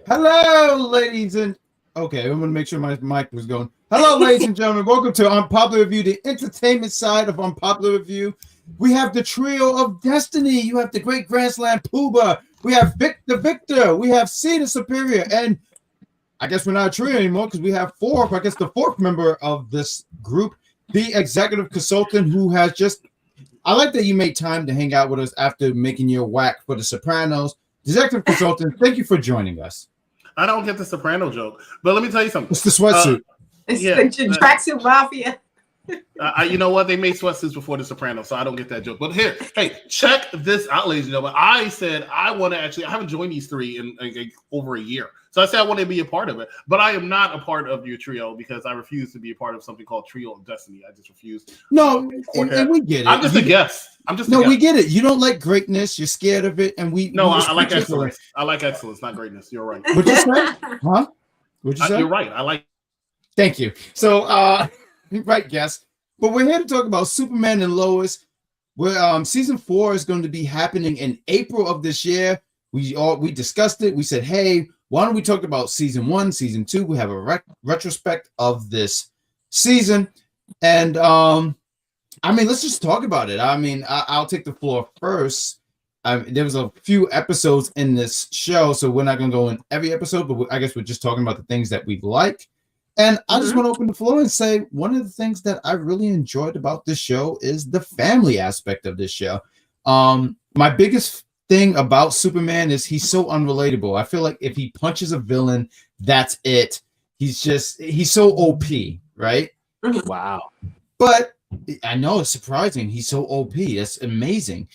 Hello, ladies and okay, I'm gonna make sure my mic was going. Hello, ladies and gentlemen. Welcome to Unpopular Review, the entertainment side of Unpopular Review. We have the trio of destiny. You have the great Grand Slam Pooba. We have Vic the Victor. We have C the Superior, and I guess we're not a trio anymore because we have four. I guess the fourth member of this group, the executive consultant, who has just. I like that you made time to hang out with us after making your whack for The Sopranos. Executive consultant, thank you for joining us. I don't get the Soprano joke, but let me tell you something. It's the sweatsuit. It's the tracksuit mafia. You know what? They made sweatsuits before The Sopranos, so I don't get that joke. But here, hey, check this out, ladies and gentlemen. I said I want to I haven't joined these three in over a year. So I said I want to be a part of it. But I am not a part of your trio because I refuse to be a part of something called Trio of Destiny. I just refuse. No, and we get it. I'm just a guest. We get it. You don't like greatness. You're scared of it. And I like excellence. I like excellence, not greatness. You're right. What'd you say? Huh? What'd you say? You're right. I like. Thank you. So, right, guess. But we're here to talk about Superman and Lois. Where season 4 is going to be happening in April of this year. We discussed it. We said, hey, why don't we talk about season 1, season 2? We have a retrospect of this season. And let's just talk about it. I'll take the floor first. There was a few episodes in this show, so we're not going to go in every episode, but I guess we're just talking about the things that we like. And I just want to open the floor and say one of the things that I really enjoyed about this show is the family aspect of this show. My biggest thing about Superman is he's so unrelatable. I feel like if he punches a villain, that's it. He's so OP, right? Wow. But I know it's surprising. He's so OP. That's amazing.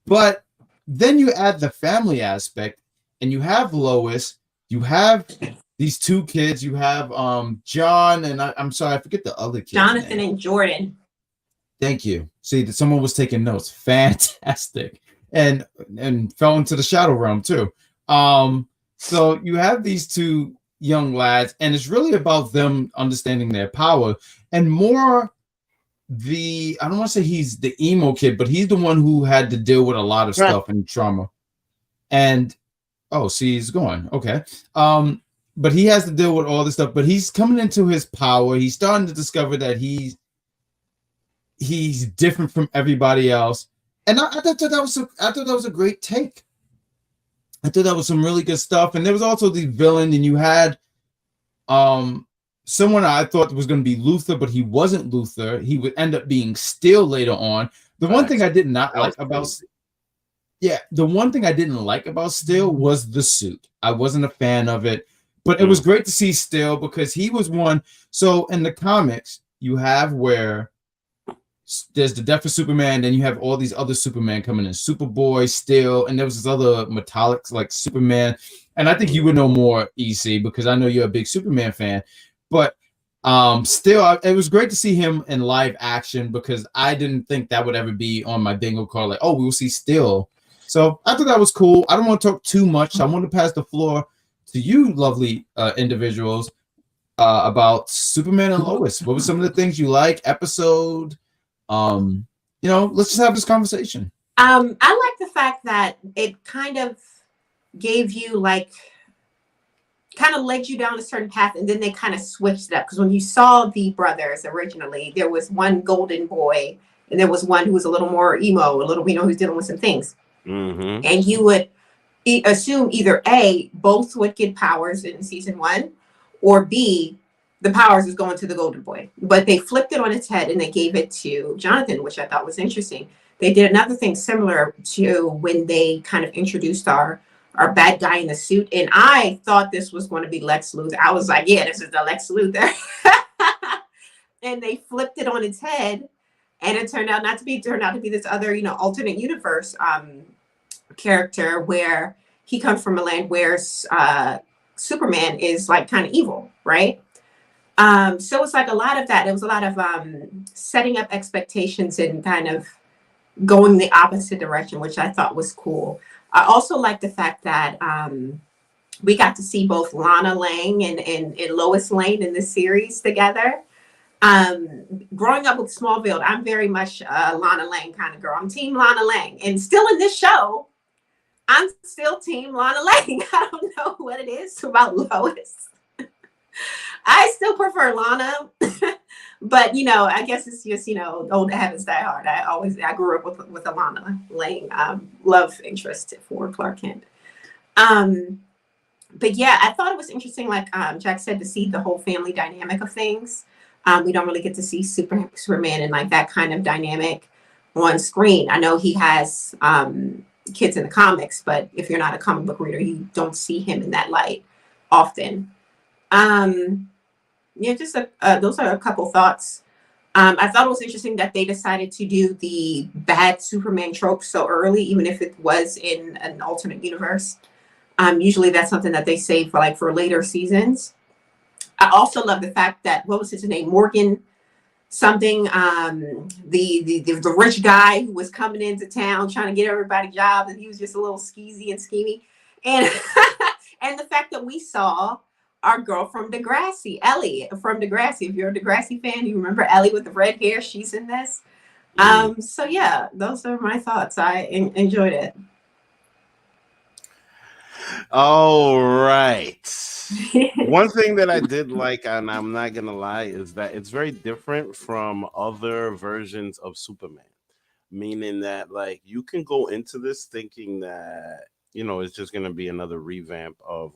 But then you add the family aspect and you have Lois, you have these two kids, you have John, and I'm sorry, I forget the other kids. Jonathan name. And Jordan. Thank you. See, that someone was taking notes. Fantastic. And fell into the shadow realm too. So you have these two young lads, and it's really about them understanding their power and more I don't want to say he's the emo kid, but he's the one who had to deal with a lot of stuff and trauma. And he's going. Okay. But he has to deal with all this stuff, but he's coming into his power. He's starting to discover that he's different from everybody else. And I thought that was a great take. I thought that was some really good stuff. And there was also the villain, and you had someone I thought was going to be Luthor, but he wasn't Luthor. He would end up being Steel later on. The one thing I did not like about Steel was the suit. I wasn't a fan of it. But it was great to see Steel because he was one. So in the comics, you have where there's the death of Superman, then you have all these other Superman coming in, Superboy, Steel, and there was this other metallics like Superman. And I think you would know more, EC, because I know you're a big Superman fan. But Steel, it was great to see him in live action because I didn't think that would ever be on my bingo card. Like, we will see Steel. So I thought that was cool. I don't want to talk too much. So I want to pass the floor to you lovely individuals about Superman and Lois. What were some of the things you like? Episode? Let's just have this conversation. I like the fact that it kind of gave you kind of led you down a certain path, and then they kind of switched it up. Because when you saw the brothers originally, there was one golden boy, and there was one who was a little more emo, who's dealing with some things. Mm-hmm. And you would assume either A, both would get powers in season 1, or B, the powers is going to the golden boy. But they flipped it on its head and they gave it to Jonathan, which I thought was interesting. They did another thing similar to when they kind of introduced our bad guy in the suit. And I thought this was going to be Lex Luthor. I was like, yeah, this is the Lex Luthor. And they flipped it on its head. And it turned out to be this other, alternate universe character where he comes from a land where Superman is kind of evil, right? So it's a lot of that. It was a lot of setting up expectations and kind of going the opposite direction, which I thought was cool. I also like the fact that we got to see both Lana Lang and Lois Lane in this series together. Growing up with Smallville, I'm very much a Lana Lang kind of girl. I'm team Lana Lang. And still in this show, I'm still team Lana Lang. I don't know what it is about Lois. I still prefer Lana, but I guess it's just old habits die hard. I grew up with a Lana Lang love interest for Clark Kent. But yeah, I thought it was interesting, like Jack said, to see the whole family dynamic of things. We don't really get to see Superman and like that kind of dynamic on screen. I know he has kids in the comics, but if you're not a comic book reader, you don't see him in that light often. Yeah, just those are a couple thoughts. I thought it was interesting that they decided to do the bad Superman trope so early, even if it was in an alternate universe. Usually that's something that they save for later seasons. I also love the fact that, what was his name? Morgan something, the rich guy who was coming into town trying to get everybody jobs, and he was just a little skeezy and schemy. And and the fact that we saw our girl from Degrassi, Ellie from Degrassi. If you're a Degrassi fan, you remember Ellie with the red hair. She's in this. So yeah, those are my thoughts. I enjoyed it. All right. One thing that I did like, and I'm not gonna lie, is that it's very different from other versions of Superman. Meaning that like you can go into this thinking that it's just gonna be another revamp of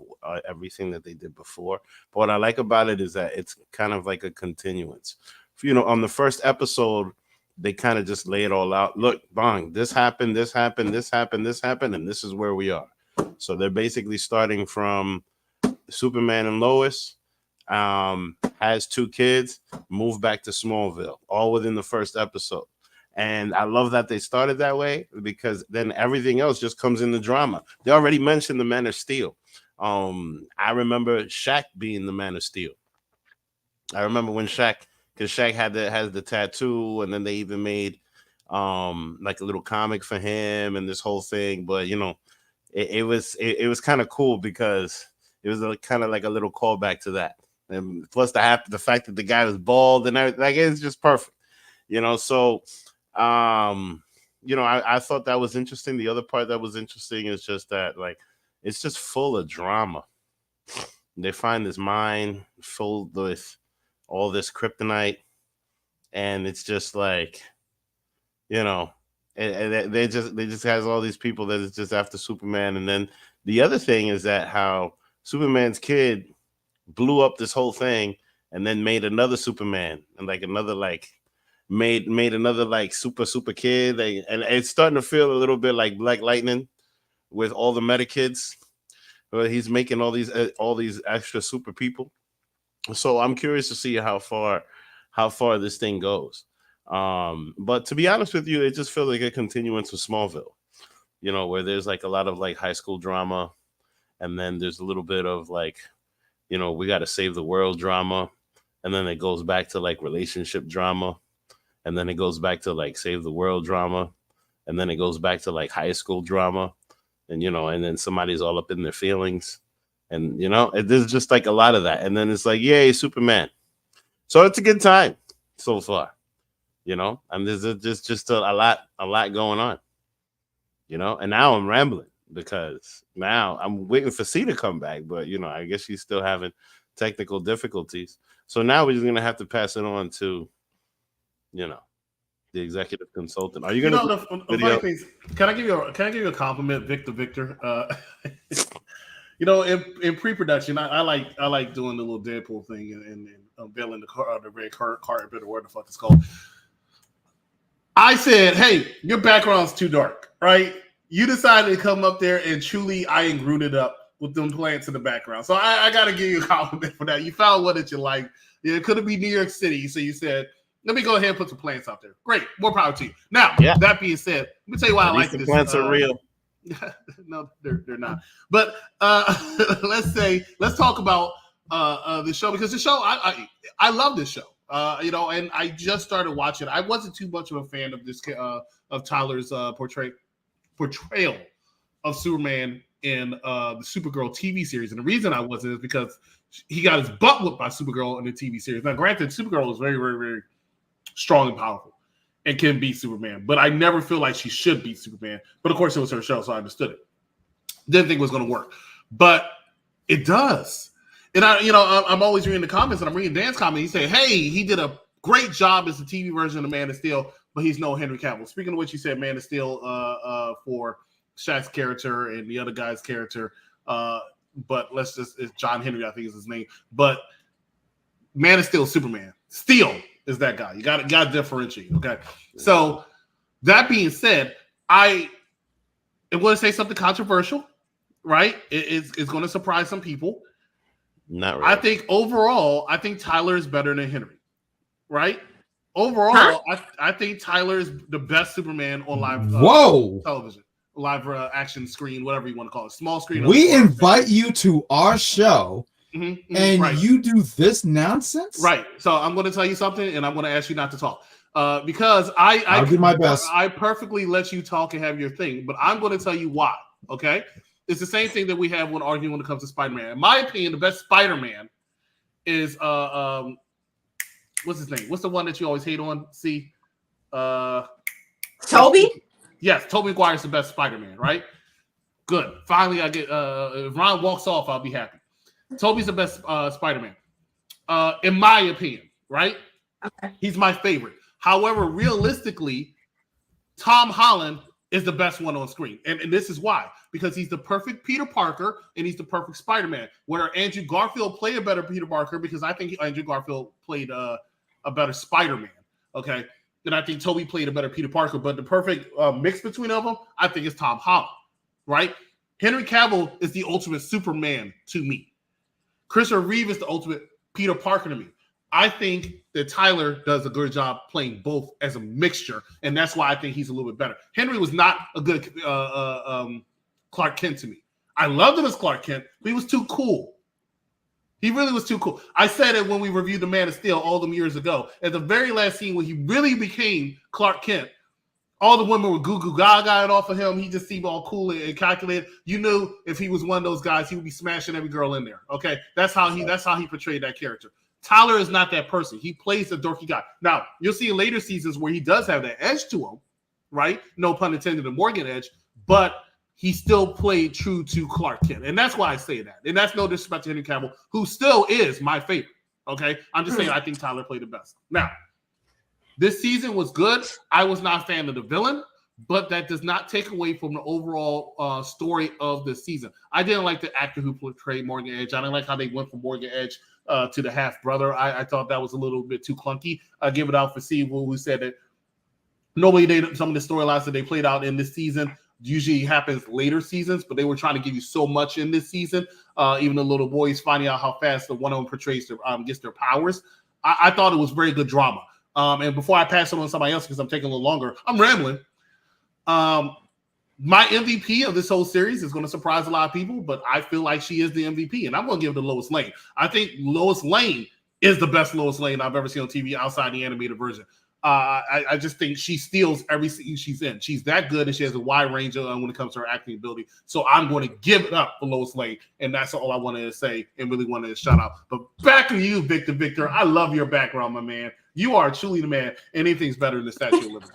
everything that they did before. But what I like about it is that it's kind of like a continuance. On the first episode, they kind of just lay it all out. Look, bang, this happened, this happened, this happened, this happened, and this is where we are. So they're basically starting from Superman and Lois, has 2 kids, moved back to Smallville, all within the first episode. And I love that they started that way, because then everything else just comes in the drama. They already mentioned the Man of Steel. I remember Shaq being the Man of Steel. I remember when Shaq, because Shaq has the tattoo, and then they even made like a little comic for him and this whole thing. But it was kind of cool because it was kind of like a little callback to that. And plus the fact that the guy was bald and everything, like, it's just perfect, so I thought that was interesting. The other part that was interesting is just that, like, it's just full of drama. They find this mine full with all this kryptonite, and it's just like, they just has all these people that is just after Superman. And then the other thing is that how Superman's kid blew up this whole thing and then made another Superman, and like another made another super kid, and it's starting to feel a little bit like Black Lightning with all the meta kids, where he's making all these extra super people. So I'm curious to see how far this thing goes. But to be honest with you, it just feels like a continuance of Smallville, where there's like a lot of like high school drama, and then there's a little bit of like, we got to save the world drama, and then it goes back to like relationship drama, and then it goes back to like save the world drama, and then it goes back to like high school drama, and and then somebody's all up in their feelings, and there's just like a lot of that, and then it's like, yay, Superman. So it's a good time so far. And there's just a lot going on, and now I'm rambling because now I'm waiting for C to come back, but I guess she's still having technical difficulties. So now we're just going to have to pass it on to, the executive consultant. Are you going to video? Can I give you a compliment, Vic the Victor? In pre-production, I like doing the little Deadpool thing and unveiling the red carpet or whatever the fuck it's called. I said, hey, your background's too dark, right? You decided to come up there and truly Iron Groot it up with them plants in the background. So I got to give you a compliment for that. You found one that you like. It could be New York City. So you said, let me go ahead and put some plants out there. Great. More power to you. Now, That being said, let me tell you why I like this. Plants are real. No, they're not. But let's talk about the show, because the show, I love this show. And I just started watching. I wasn't too much of a fan of this of Tyler's portrayal of Superman in the Supergirl TV series, and the reason I wasn't is because he got his butt whipped by Supergirl in the TV series. Now, granted, Supergirl is very, very, very strong and powerful and can beat Superman, but I never feel like she should beat Superman. But of course, it was her show, so I understood it. Didn't think it was going to work, but it does. And I'm always reading the comments, and I'm reading Dan's comment. He said, "Hey, he did a great job as the TV version of Man of Steel, but he's no Henry Cavill." Speaking of which, he said Man of Steel for Shaq's character and the other guy's character, but it's John Henry, I think is his name. But Man of Steel, Superman. Steel is that guy. You got to differentiate. Okay, so that being said, I am going to say something controversial. Right, it's going to surprise some people. Not really. I think overall, Tyler is better than Henry. Right? Overall, I think Tyler is the best Superman on live television, live action screen, whatever you want to call it, small screen. We invite you to our show, and you do this nonsense. Right. So I'm going to tell you something, and I'm going to ask you not to talk. Because I'll do my best. I perfectly let you talk and have your thing, but I'm going to tell you why. Okay. It's the same thing that we have when arguing when it comes to Spider-Man. In my opinion, the best Spider-Man is what's his name? What's the one that you always hate on? See, Toby? Yes, Tobey Maguire's the best Spider-Man, right? Good. Finally, I get if Ron walks off, I'll be happy. Toby's the best Spider-Man. In my opinion, right? Okay. He's my favorite. However, realistically, Tom Holland is the best one on screen. And this is why. Because he's the perfect Peter Parker and he's the perfect Spider-Man. Where Andrew Garfield played a better Peter Parker because I think Andrew Garfield played a better Spider-Man. Okay. And I think Toby played a better Peter Parker. But the perfect mix between them, I think is Tom Holland. Right? Henry Cavill is the ultimate Superman to me. Christopher Reeve is the ultimate Peter Parker to me. I think that Tyler does a good job playing both as a mixture, and that's why I think he's a little bit better. Henry was not a good Clark Kent to me. I loved him as Clark Kent, but he was too cool. He really was too cool. I said it when we reviewed The Man of Steel all them years ago. At the very last scene when he really became Clark Kent, all the women were goo-goo gaga off of him. He just seemed all cool and calculated. You knew if he was one of those guys, he would be smashing every girl in there. Okay, that's how he portrayed that character. Tyler is not that person. He plays a dorky guy. Now, you'll see in later seasons where he does have that edge to him, right? No pun intended, the Morgan edge, but he still played true to Clark Kent. And that's why I say that. And that's no disrespect to Henry Cavill, who still is my favorite, okay? I'm just saying I think Tyler played the best. Now, this season was good. I was not a fan of the villain, but that does not take away from the overall story of the season. I didn't like the actor who portrayed Morgan Edge. I didn't like how they went from Morgan Edge to the half brother. I thought that was a little bit too clunky. I give it out for Steve, who said that some of the storylines that they played out in this season usually happens later seasons, but they were trying to give you so much in this season. Even the little boys finding out how fast the one of them portrays gets their powers. I thought it was very good drama. And before I pass it on to somebody else, because I'm taking a little longer, I'm rambling. My MVP of this whole series is going to surprise a lot of people, but I feel like she is the MVP, and I'm going to give it to Lois Lane. I think Lois Lane is the best Lois Lane I've ever seen on TV outside the animated version. I just think she steals every scene she's in. She's that good, and she has a wide range when it comes to her acting ability. So I'm going to give it up for Lois Lane, and that's all I wanted to say and really wanted to shout out. But back to you, Victor. I love your background, my man. You are truly the man. Anything's better than the Statue of Liberty.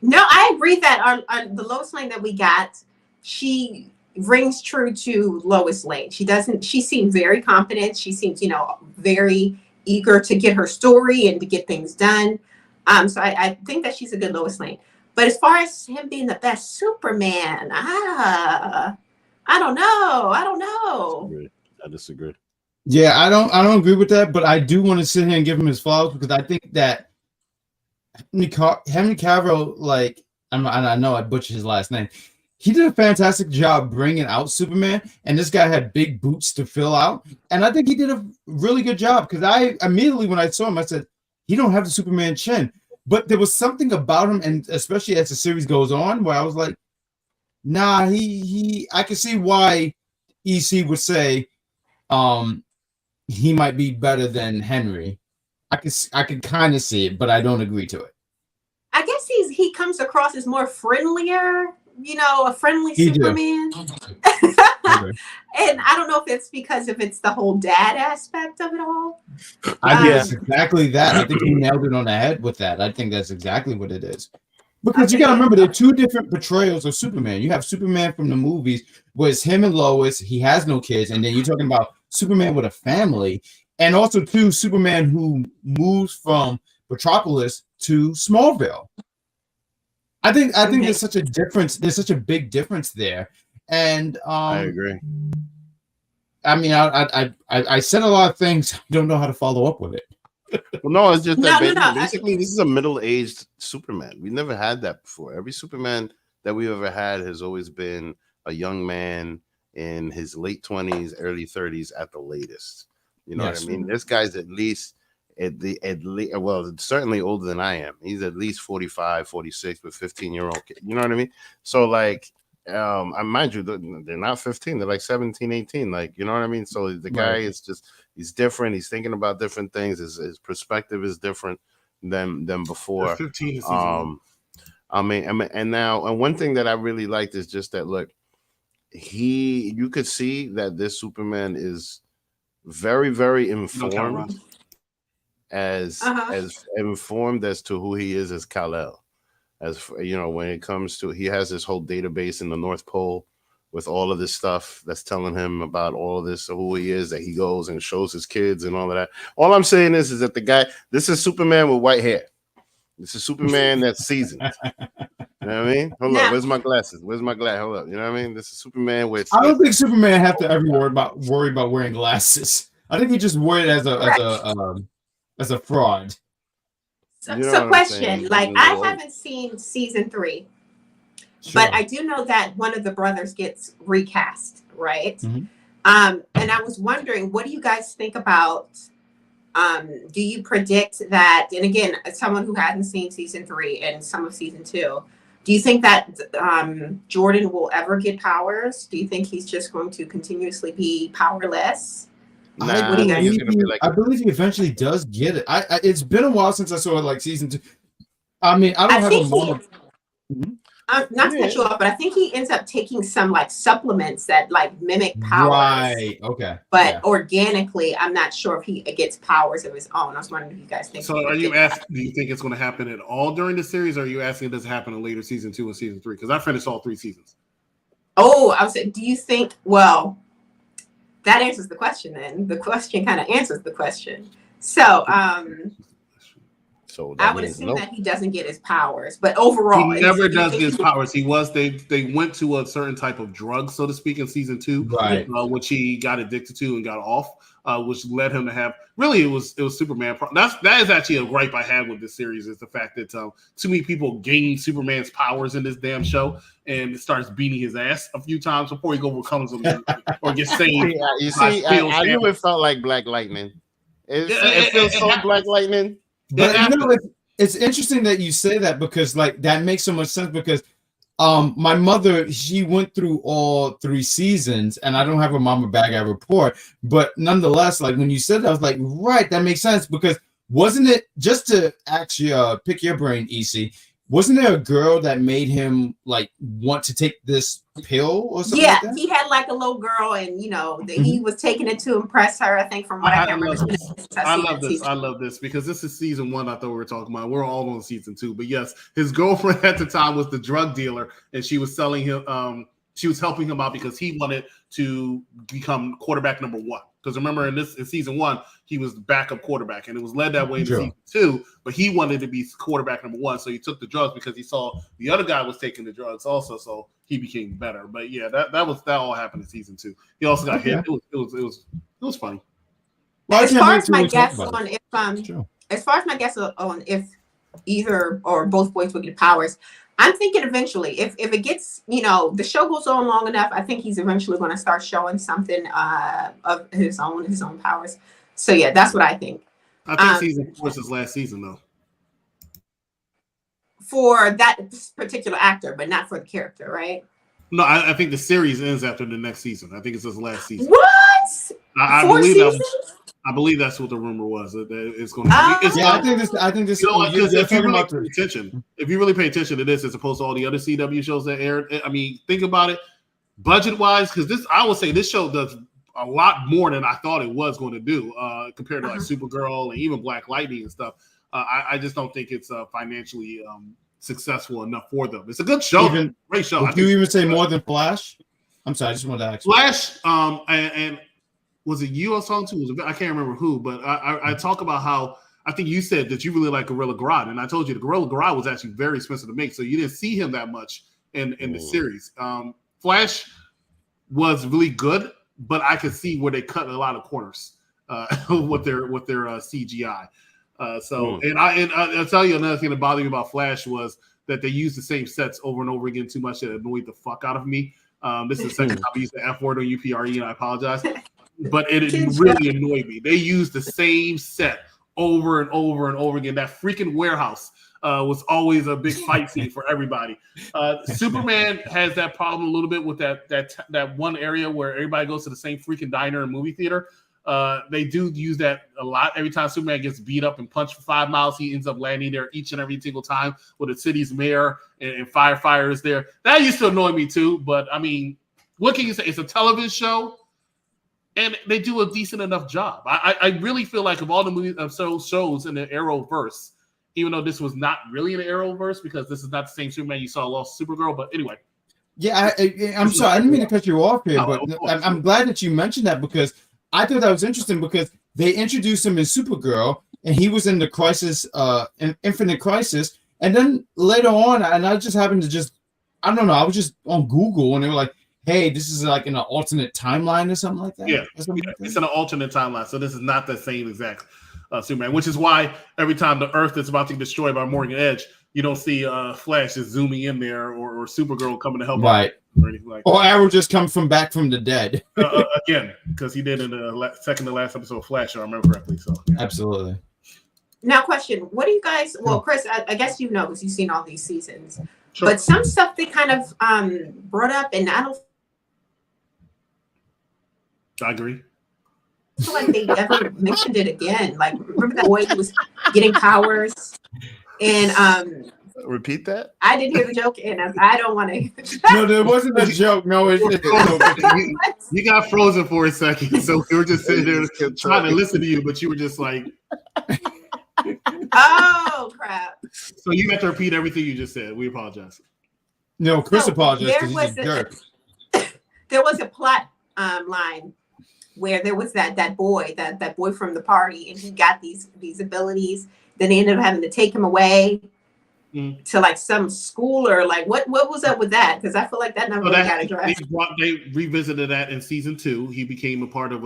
No, I agree that the Lois Lane that we got, she rings true to Lois Lane. She seemed very confident. She seems, very eager to get her story and to get things done. So I think that she's a good Lois Lane. But as far as him being the best Superman, I don't know. I disagree. Yeah, I don't agree with that, but I do want to sit here and give him his flowers because I think that Henry Cavill, I know I butchered his last name. He did a fantastic job bringing out Superman, and this guy had big boots to fill out, and I think he did a really good job because I immediately when I saw him, I said he don't have the Superman chin, but there was something about him, and especially as the series goes on, where I was like, nah, I can see why EC would say he might be better than Henry. I could kind of see it, but I don't agree to it. I guess he comes across as more friendlier, a friendly Superman. And I don't know if it's because it's the whole dad aspect of it all. I think it's exactly that. I think you nailed it on the head with that. I think that's exactly what it is. Because you got to remember, there are two different portrayals of Superman. You have Superman from the movies, where it's him and Lois. He has no kids, and then you're talking about Superman with a family, and also two Superman who moves from Metropolis to Smallville. I think there's such a difference. There's such a big difference there, and I agree. I mean, I said a lot of things. I don't know how to follow up with it. Well, no, it's just that No. basically this is a middle-aged Superman. We never had that before. Every Superman that we've ever had has always been a young man in his late 20s, early 30s at the latest. You know what I mean? This guy's at least well, certainly older than I am. He's at least 45, 46 with 15-year-old kid. You know what I mean? So like I mind you, they're not 15, they're like 17, 18. Like, you know what I mean? So the guy is just, he's different. He's thinking about different things. His perspective is different than before. 15 I mean, and one thing that I really liked is just that, look, you could see that this Superman is very, very informed, as informed as to who he is as Kal-El. As you know, when it comes to, he has this whole database in the North Pole with all of this stuff that's telling him about all of this, who he is, that he goes and shows his kids and all of that. All I'm saying is that the guy, this is Superman with white hair. This is Superman that's seasoned. You know what I mean? Hold up, where's my glasses? Hold up, you know what I mean? This is Superman with. I don't think Superman have to ever worry about wearing glasses. I think he just wore it as a fraud. So question, like, I haven't seen season 3, but I do know that one of the brothers gets recast, right? Mm-hmm. And I was wondering, what do you guys think about? Do you predict that? And again, as someone who hasn't seen season 3 and some of season 2, do you think that Jordan will ever get powers? Do you think he's just going to continuously be powerless? Nah, I believe he eventually does get it. It's been a while since I saw like season 2. I mean, I don't have a moment. Not to cut you off, but I think he ends up taking some like supplements that like mimic powers. Right. Okay. But organically, I'm not sure if he gets powers of his own. I was wondering if you guys think. So, are you asking? Do you think it's going to happen at all during the series? Or are you asking does it happen in later season 2 and season 3? Because I finished all 3 seasons. Oh, I was saying, do you think? Well, that answers the question. Then the question kind of answers the question. So, So I would assume that he doesn't get his powers, but overall, he never does get his powers. They went to a certain type of drug, so to speak, in season 2, right? Which he got addicted to and got off, which led him to have. Really, it was Superman. That is actually a gripe I had with this series, is the fact that too many people gain Superman's powers in this damn show, and it starts beating his ass a few times before he overcomes them or gets saved. You see, I knew it felt like Black Lightning. It feels so Black Lightning. But you know, it's interesting that you say that, because like that makes so much sense, because my mother, she went through all 3 seasons, and I don't have a Mama Bag I report, but nonetheless, like when you said that, I was like, right, that makes sense, because wasn't it, just to actually pick your brain, EC, wasn't there a girl that made him like want to take this pill or something? Yeah, like that? He had like a little girl, and he was taking it to impress her. I think from what I can remember. I love this because this is season 1. I thought we were talking about. We're all on season 2, but yes, his girlfriend at the time was the drug dealer, and she was selling him. She was helping him out because he wanted to become quarterback number 1. Because remember, in season 1, he was the backup quarterback, and it was led that way in season 2. But he wanted to be quarterback number 1, so he took the drugs because he saw the other guy was taking the drugs also, so he became better. But yeah, that all happened in season 2. He also got hit. It was funny. Well, as far as my guess on if either or both boys will get powers, I'm thinking eventually, if it gets, the show goes on long enough, I think he's eventually going to start showing something of his own powers. So yeah, that's what I think. I think season 4 is his last season, though. For that particular actor, but not for the character, right? No, I think the series ends after the next season. I think it's his last season. What? I believe seasons? I believe that's what the rumor was. That it's going to be. I think this. Because if you really pay attention, to this as opposed to all the other CW shows that aired, I mean, think about it, budget wise. Because I would say this show does a lot more than I thought it was going to do compared to like Supergirl and even Black Lightning and stuff. I just don't think it's financially successful enough for them. It's a good show, great show. Would you even say more than Flash? I'm sorry, I just wanted to ask. Flash, and was it you I was talking to? I can't remember who, but I talk about how I think you said that you really like Gorilla Grodd, and I told you the Gorilla Grodd was actually very expensive to make, so you didn't see him that much in the series. Flash was really good, but I could see where they cut a lot of corners with their CGI. And I'll tell you another thing that bothered me about Flash was that they used the same sets over and over again too much. That annoyed the fuck out of me. This is the second time I used the F word on UPRE, and I apologize, but it really annoyed me. They used the same set over and over and over again. That freaking warehouse was always a big fight scene for everybody. Superman has that problem a little bit with that one area where everybody goes to the same freaking diner and movie theater. They do use that a lot. Every time Superman gets beat up and punched for 5 miles, he ends up landing there each and every single time with the city's mayor and firefighters there. That used to annoy me too, but I mean, what can you say? It's a television show, and they do a decent enough job. I really feel like of all the movies of shows in the Arrowverse, even though this was not really an Arrowverse because this is not the same Superman you saw Lost Supergirl, but anyway. Yeah, I'm sorry. I didn't mean to cut you off here, but I'm glad that you mentioned that because I thought that was interesting because they introduced him in Supergirl, and he was in the Crisis, Infinite Crisis, and then later on, and I just happened to I don't know, I was just on Google, and they were like, hey, this is like in an alternate timeline or something like that? Yeah, it's an alternate timeline, so this is not the same exact Superman, which is why every time the Earth is about to get destroyed by Morgan Edge, you don't see Flash just zooming in there or Supergirl coming to help right. Or anything like that. Or Arrow just comes back from the dead. Again, because he did in the second to last episode of Flash, if I remember correctly. So yeah. Absolutely. Now, question: what do you guys? Well, Chris, I guess you know because you've seen all these seasons. Sure. But some stuff they kind of brought up, and I don't I agree. feel like they ever mentioned it again. Like, remember that boy who was getting powers, and repeat that. I didn't hear the joke, and I don't want to. No, there wasn't a joke. No, You got frozen for a second, so we were just sitting there trying to listen to you, but you were just like, oh crap! So you have to repeat everything you just said. We apologize. No, Chris apologized There because he's a jerk. There was a plot line where there was that boy, that boy from the party, and he got these abilities. Then they ended up having to take him away to like some school or like what was up with that? Because I feel like that never really got addressed. They revisited that in season 2. He became a part of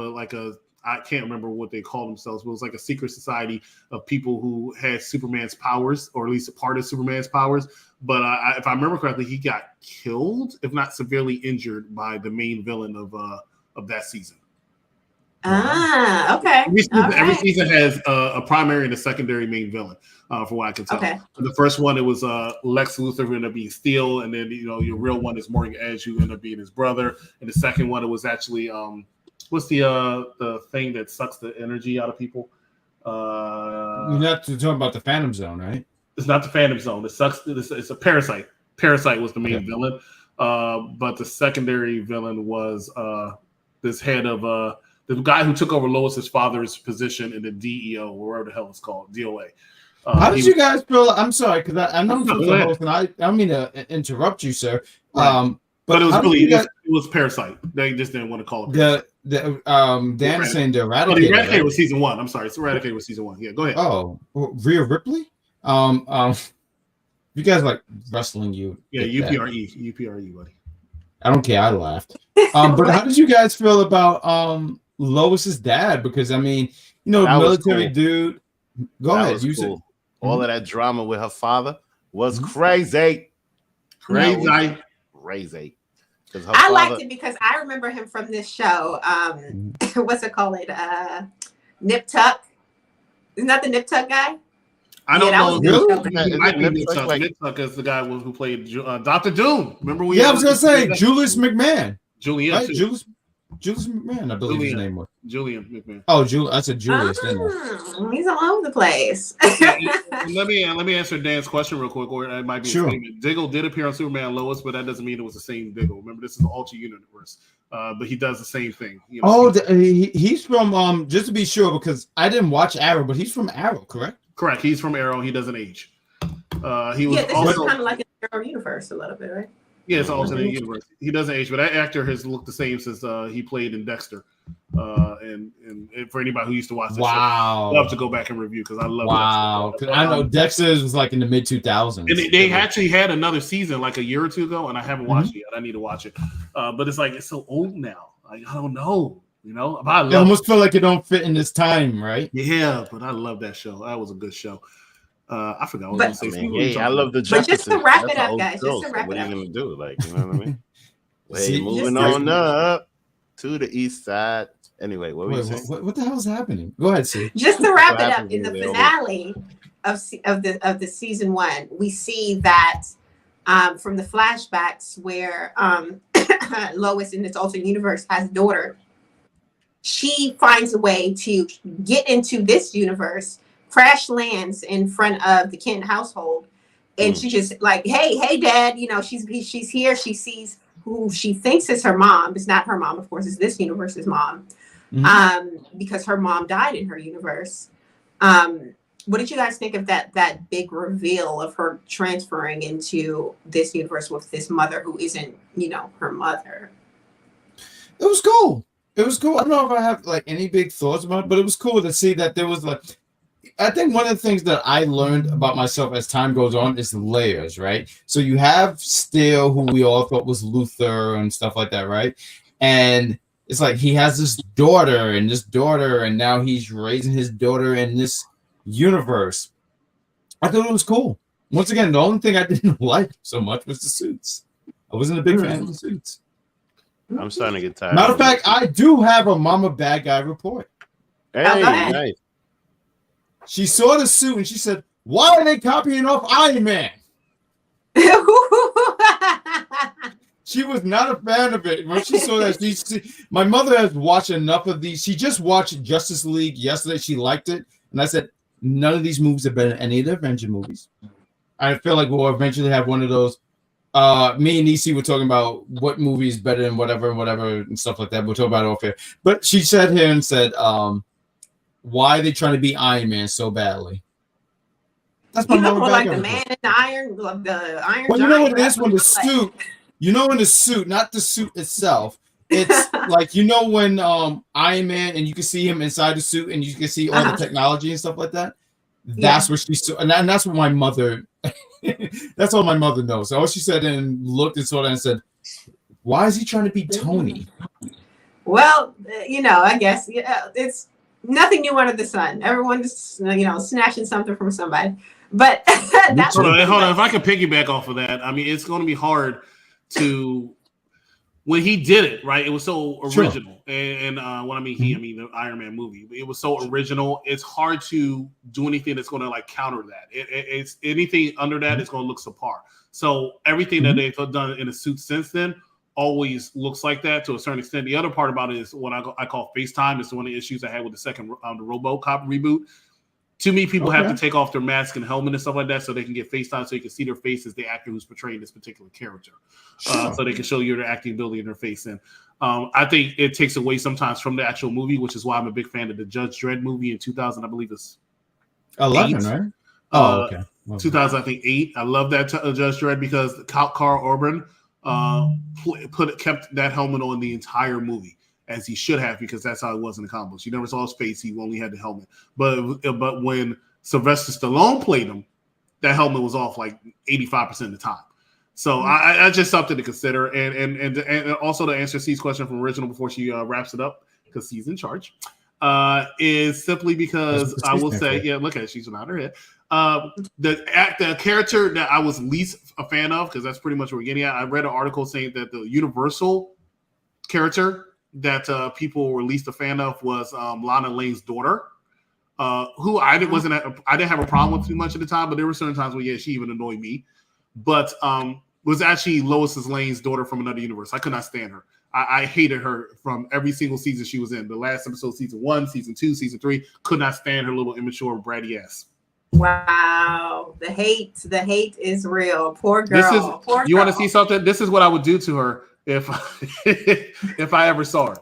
I can't remember what they called themselves, but it was like a secret society of people who had Superman's powers, or at least a part of Superman's powers. But if I remember correctly, he got killed, if not severely injured, by the main villain of that season. Ah, okay. Every season has a primary and a secondary main villain, from what I can tell. Okay. The first one, it was Lex Luthor, who ended up being Steel, and then your real one is Morgan Edge, who ended up being his brother. And the second one, it was actually what's the thing that sucks the energy out of people? You're not talking about the Phantom Zone, right? It's not the Phantom Zone. It sucks. It's a Parasite. Parasite was the main villain, but the secondary villain was this head of the guy who took over Lois's father's position in the DEO, or whatever the hell it's called, DOA. How did you guys feel? I'm sorry, because I know you're the host, and I don't mean to interrupt you, sir. Right. But it was really it was Parasite. They just didn't want to call it Parasite. Dan is saying the Eradicator. Oh, the Eradicator was season 1. I'm sorry, it's Eradicator was season 1. Yeah, go ahead. Oh, Rhea Ripley. You guys like wrestling? Yeah, UPRE, buddy. I don't care. I laughed. But how did you guys feel about Lois's dad? Because I mean, military dude. Go ahead. You said all of that drama with her father was crazy. Crazy. I liked it because I remember him from this show. What's it called? Nip Tuck. Isn't that the Nip Tuck guy? I don't know. Nip Tuck is the guy who played Dr. Doom. Remember we? Yeah, I was gonna say Julius McMahon. Julian. Right? Julius McMahon, I believe his name was. Julian McMahon. Oh, I said Julius. He's all over the place. Let me answer Dan's question real quick, or it might be sure. Diggle did appear on Superman and Lois, but that doesn't mean it was the same Diggle. Remember, this is an alternate universe, but he does the same thing. He's from just to be sure, because I didn't watch Arrow, but he's from Arrow, correct? Correct. He's from Arrow. He doesn't age. He was this also is kind of like a mirror universe a little bit, right? yeah, it's alternate universe. He doesn't age, but that actor has looked the same since he played in Dexter. And for anybody who used to watch that show, I love to go back and review because I love Dexter. Because I know Dexter was like in the mid 2000s. And they actually had another season like a year or two ago, and I haven't watched it yet. I need to watch it. But it's like it's so old now. Like I don't know, But I love it almost feel like it don't fit in this time, right? Yeah, but I love that show. That was a good show. I forgot what I was going to say. Hey, I love the But just to wrap it up, guys. Just to wrap what it up. are you gonna do? Like, you know what I mean? See, moving on up to the east side. Anyway, what were you saying? What the hell is happening? Go ahead, Sue. Just to wrap it up, in the finale of the season 1, we see that from the flashbacks where Lois in this alternate universe has a daughter. She finds a way to get into this universe, crash lands in front of the Kent household, and she just like, hey, Dad, she's here. She sees who she thinks is her mom. It's not her mom, of course. It's this universe's mom, because her mom died in her universe. What did you guys think of that big reveal of her transferring into this universe with this mother who isn't, her mother? It was cool. It was cool. I don't know if I have like any big thoughts about it, but it was cool to see that there was like, I think one of the things that I learned about myself as time goes on is layers, right? So you have Steele, who we all thought was Luther and stuff like that, right? And it's like he has this daughter, and now he's raising his daughter in this universe. I thought it was cool. Once again, the only thing I didn't like so much was the suits. I wasn't a big fan of the suits. I'm starting to get tired. Matter of fact, I do have a Mama Bad Guy report. Hey, nice. She saw the suit and she said, "Why are they copying off Iron Man?" She was not a fan of it. When she saw that, my mother has watched enough of these. She just watched Justice League yesterday. She liked it. And I said, none of these movies are better than any of the Avenger movies. I feel like we'll eventually have one of those. Me and EC were talking about what movie is better than whatever, and stuff like that. We'll talk about it off here. But she said here and said, why are they trying to be Iron Man so badly? That's my mother. Like the man in the iron. Well, you know what it is when the suit. You know, in the suit, not the suit itself. It's like, when Iron Man, and you can see him inside the suit, and you can see all the technology and stuff like that. That's what she saw, and that's what my mother. That's all my mother knows. So all she said and looked and saw that and said, "Why is he trying to be Tony?" Well, I guess it's nothing new under the sun. Everyone's snatching something from somebody. But that's hold on. If I can piggyback off of that, I mean, it's going to be hard to. When he did it, right? It was so original, and when I mean the Iron Man movie, it was so original. It's hard to do anything that's going to like counter that. It's anything under that is going to look subpar. So everything that they've done in a suit since then always looks like that to a certain extent. The other part about it is what I call FaceTime. It's one of the issues I had with the second the RoboCop reboot. Too many people have to take off their mask and helmet and stuff like that so they can get FaceTime so you can see their face as the actor who's portraying this particular character. So they can show you their acting ability in their face. And I think it takes away sometimes from the actual movie, which is why I'm a big fan of the Judge Dredd movie in 2000, I believe it's 11, right? Oh, okay. 2000, I think 8. I love that Judge Dredd because Carl Urban kept that helmet on the entire movie. As he should have, because that's how it was in the comics. You never saw his face; he only had the helmet. But when Sylvester Stallone played him, that helmet was off like 85% of the time. So I just something to consider. And also to answer C's question from original before she wraps it up, because she's in charge, is simply because I will say, look at it, she's not her head. The character that I was least a fan of, because that's pretty much what we're getting at. I read an article saying that the Universal character that people were least a fan of was Lana Lane's daughter, who I didn't have a problem with too much at the time, but there were certain times where she even annoyed me. But was actually Lois Lane's daughter from another universe. I could not stand her. I hated her from every single season she was in. The last episode, season 1, season 2, season 3, could not stand her little immature bratty ass. Wow, the hate is real. Poor girl. You want to see something? This is what I would do to her if if I ever saw her.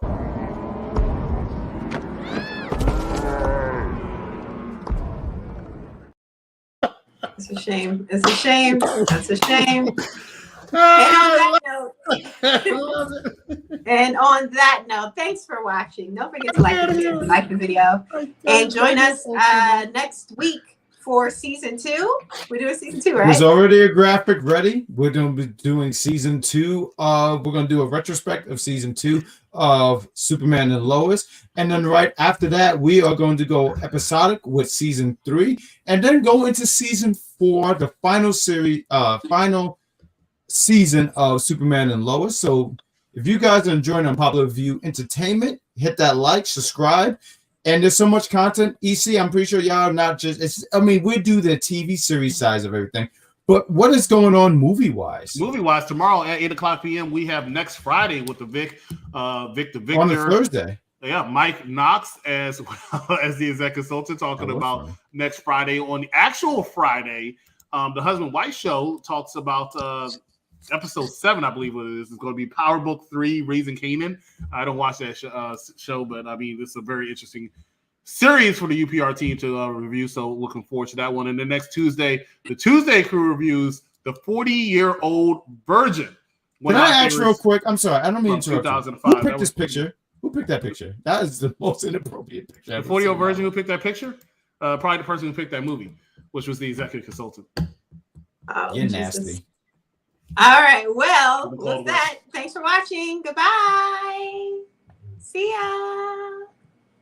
That's what shame. It's a shame. That's a shame. And on that note, thanks for watching. Don't forget to like the video, and join us next week for season 2. We're doing season 2, right? There's already a graphic ready. We're going to be doing season 2. We're going to do a retrospective of season 2 of Superman and Lois, and then right after that, we are going to go episodic with season 3, and then go into season 4, the final series, final season of Superman and Lois. So if you guys are enjoying Unpopular View Entertainment, hit that like, subscribe. And there's so much content. EC, I'm pretty sure y'all not just, we do the TV series size of everything. But what is going on movie-wise? Movie-wise, tomorrow at 8:00 p.m., we have Next Friday with the Vic the Victor. On the Thursday. Yeah, Mike Knox as as the executive consultant talking about Next Friday. On the actual Friday, the Husband Wife Show talks about episode 7, I believe it is. It's going to be Power Book 3, Raising Canaan. I don't watch that show, but I mean, it's a very interesting series for the UPR team to review. So looking forward to that one. And the next Tuesday, the Tuesday crew reviews the 40-Year-Old Virgin. Can I ask real quick? I'm sorry, I don't mean to interrupt. 2005. Who picked this picture? Who picked that picture? That is the most inappropriate picture. The 40-Year-Old Virgin who picked that picture? Probably the person who picked that movie, which was the executive consultant. Oh, you're nasty. All right. Well, with that, thanks for watching. Goodbye. See ya.